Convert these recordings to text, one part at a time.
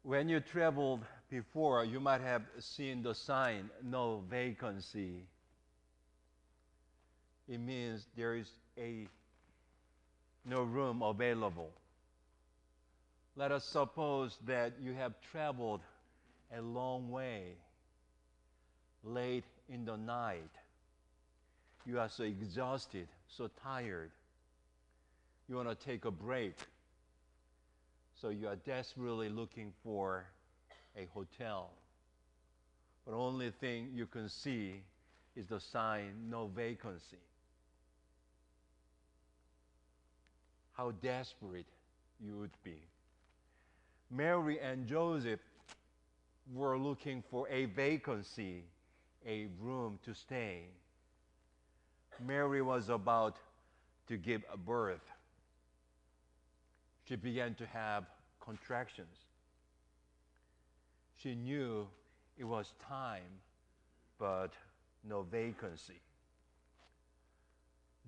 When you traveled before, you might have seen the sign, no vacancy. It means there is no room available. Let us suppose that you have traveled a long way, late in the night. You are so exhausted, so tired. You want to take a break. So you are desperately looking for a hotel. But the only thing you can see is the sign, no vacancy. How desperate you would be. Mary and Joseph were looking for a vacancy, a room to stay. Mary was about to give birth. She began to have contractions. She knew it was time, but no vacancy.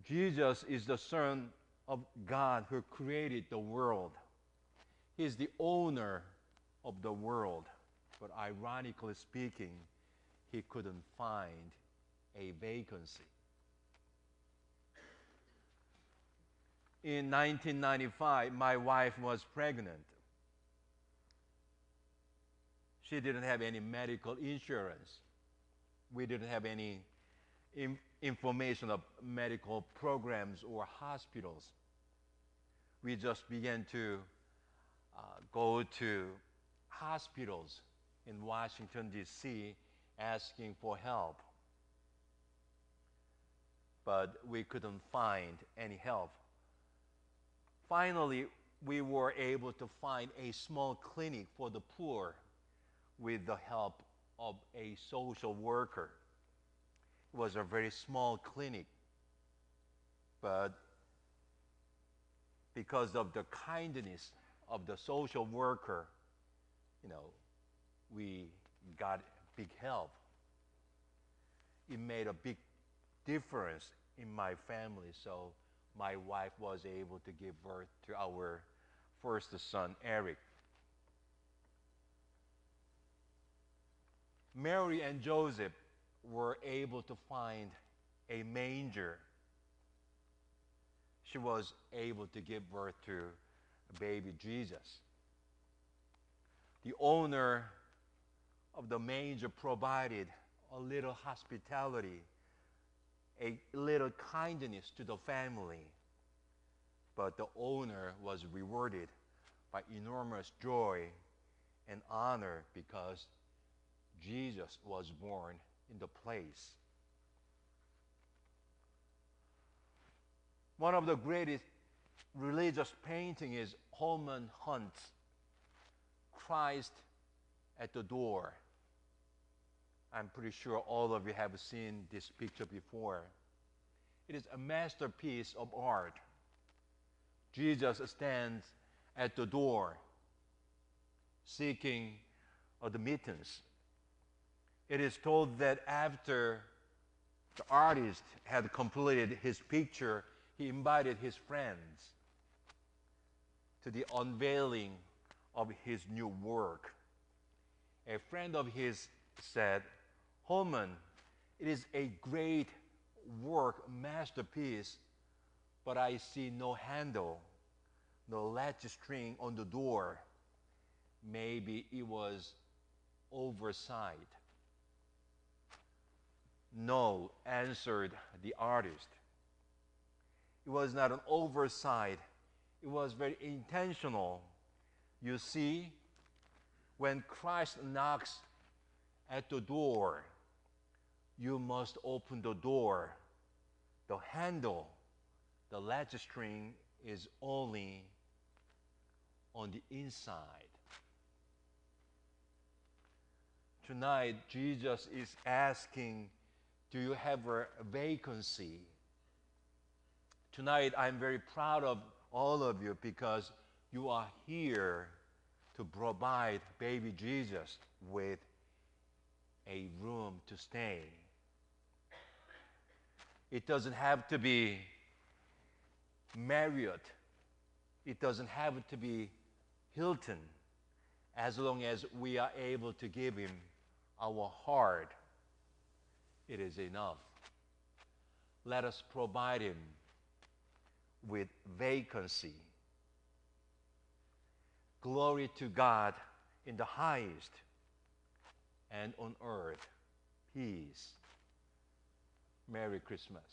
Jesus is the Son of God who created the world. He is the owner of the world. But ironically speaking, he couldn't find a vacancy. In 1995, my wife was pregnant. She didn't have any medical insurance. We didn't have any information of medical programs or hospitals. We just began to go to hospitals in Washington, D.C., asking for help. But we couldn't find any help. Finally, we were able to find a small clinic for the poor with the help of a social worker. It was a very small clinic, but because of the kindness of the social worker, we got big help. It made a big difference in my family, so my wife was able to give birth to our first son, Eric. Mary and Joseph were able to find a manger. She was able to give birth to baby Jesus. The owner of the manger provided a little hospitality, a little kindness to the family. But the owner was rewarded by enormous joy and honor because Jesus was born in the place. One of the greatest religious painting is Holman Hunt's Christ at the Door. I'm pretty sure all of you have seen this picture before. It is a masterpiece of art. Jesus stands at the door seeking admittance. It is told that after the artist had completed his picture, he invited his friends to the unveiling of his new work. A friend of his said, "Holman, it is a great work, masterpiece, but I see no handle, no latch string on the door. Maybe it was oversight." "No," answered the artist. "It was not an oversight. It was very intentional. You see, when Christ knocks at the door, you must open the door. The handle, the latch string is only on the inside." Tonight, Jesus is asking, do you have a vacancy? Tonight, I'm very proud of all of you because you are here to provide baby Jesus with a room to stay. It doesn't have to be Marriott. It doesn't have to be Hilton. As long as we are able to give Him our heart, it is enough. Let us provide Him with vacancy. Glory to God in the highest, and on earth, peace. Merry Christmas.